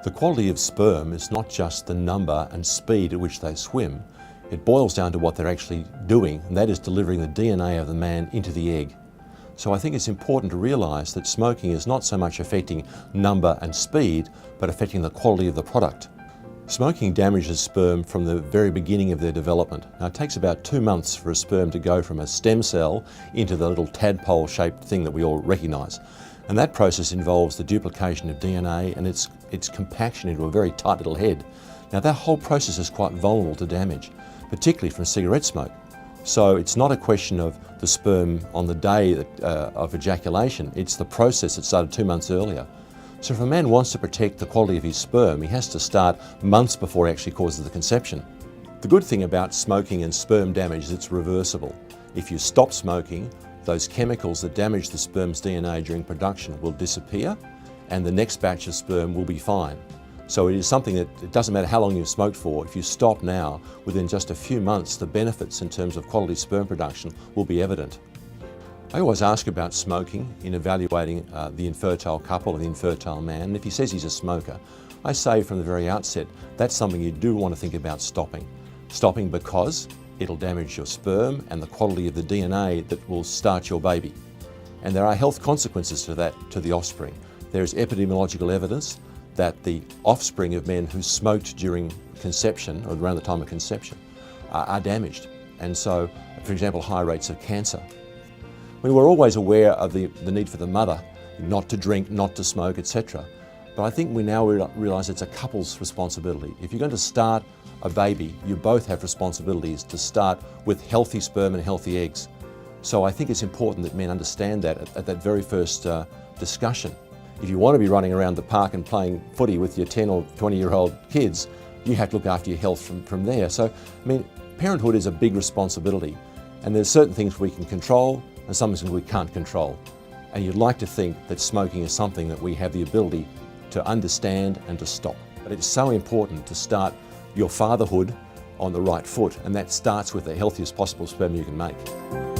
The quality of sperm is not just the number and speed at which they swim. It boils down to what they're actually doing, and that is delivering the DNA of the man into the egg. So I think it's important to realise that smoking is not so much affecting number and speed, but affecting the quality of the product. Smoking damages sperm from the very beginning of their development. Now, it takes about 2 months for a sperm to go from a stem cell into the little tadpole-shaped thing that we all recognise. And that process involves the duplication of DNA and its compaction into a very tight little head. Now, that whole process is quite vulnerable to damage, particularly from cigarette smoke. So it's not a question of the sperm on the day of ejaculation, it's the process that started 2 months earlier. So if a man wants to protect the quality of his sperm, he has to start months before it actually causes the conception. The good thing about smoking and sperm damage is it's reversible. If you stop smoking, those chemicals that damage the sperm's DNA during production will disappear and the next batch of sperm will be fine. So it is something that it doesn't matter how long you've smoked for, if you stop now, within just a few months, the benefits in terms of quality sperm production will be evident. I always ask about smoking in evaluating the infertile couple or the infertile man, and if he says he's a smoker, I say from the very outset, that's something you do want to think about stopping. Stopping because it'll damage your sperm and the quality of the DNA that will start your baby. And there are health consequences to that, to the offspring. There is epidemiological evidence that the offspring of men who smoked during conception, or around the time of conception, are damaged. And so, for example, high rates of cancer. We were always aware of the need for the mother not to drink, not to smoke, etc. But I think we now realise it's a couple's responsibility. If you're going to start a baby, you both have responsibilities to start with healthy sperm and healthy eggs. So I think it's important that men understand that at that very first discussion. If you want to be running around the park and playing footy with your 10 or 20-year-old kids, you have to look after your health from there. So, I mean, parenthood is a big responsibility, and there's certain things we can control and some things we can't control. And you'd like to think that smoking is something that we have the ability to understand and to stop. But it's so important to start your fatherhood on the right foot, and that starts with the healthiest possible sperm you can make.